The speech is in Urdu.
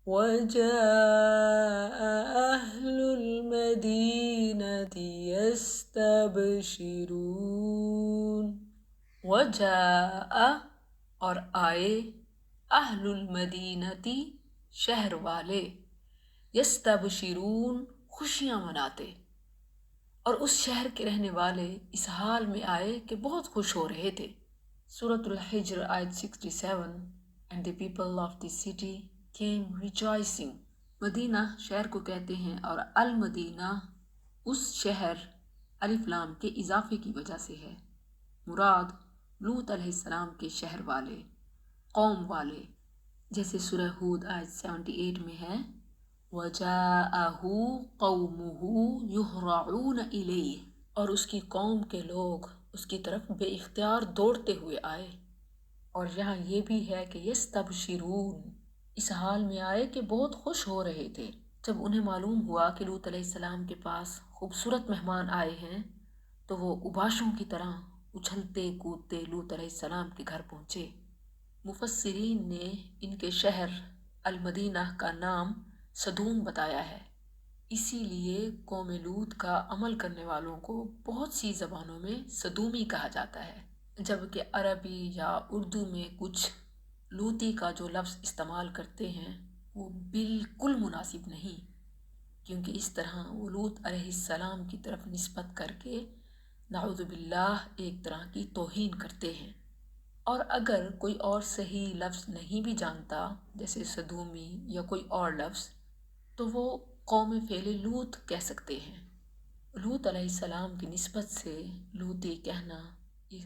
وجاء أهل المدينة يستبشرون. وجاء اور آئے، اہل المدینتی شہر والے، یستبشرون خوشیاں مناتے، اور اس شہر کے رہنے والے اس حال میں آئے کہ بہت خوش ہو رہے تھے۔ سورۃ الحجر آیت 67 And the people of the city came rejoicing. مدینہ شہر کو کہتے ہیں، اور المدینہ اس شہر الف لام کے اضافے کی وجہ سے ہے۔ مراد لوط علیہ السلام کے شہر والے، قوم والے، جیسے سورہ ہود آیت 78 میں ہے وَجَاءَهُ قَوْمُهُ يُهْرَعُونَ إِلَيْهِ، اور اس کی قوم کے لوگ اس کی طرف بے اختیار دوڑتے ہوئے آئے۔ اور یہاں یہ بھی ہے کہ یستبشرون اس حال میں آئے کہ بہت خوش ہو رہے تھے۔ جب انہیں معلوم ہوا کہ لوط علیہ السلام کے پاس خوبصورت مہمان آئے ہیں تو وہ اوباشوں کی طرح اچھلتے کودتے لوط علیہ السلام کے گھر پہنچے۔ مفسرین نے ان کے شہر المدینہ کا نام سدوم بتایا ہے، اسی لیے قوم لوط کا عمل کرنے والوں کو بہت سی زبانوں میں سدومی کہا جاتا ہے، جبکہ عربی یا اردو میں کچھ لوطی کا جو لفظ استعمال کرتے ہیں وہ بالکل مناسب نہیں، کیونکہ اس طرح وہ لوط علیہ السلام کی طرف نسبت کر کے نعوذ باللہ ایک طرح کی توہین کرتے ہیں۔ اور اگر کوئی اور صحیح لفظ نہیں بھی جانتا جیسے سدومی یا کوئی اور لفظ، تو وہ قوم فعل لوط کہہ سکتے ہیں۔ لوط علیہ السلام کی نسبت سے لوطی کہنا یہ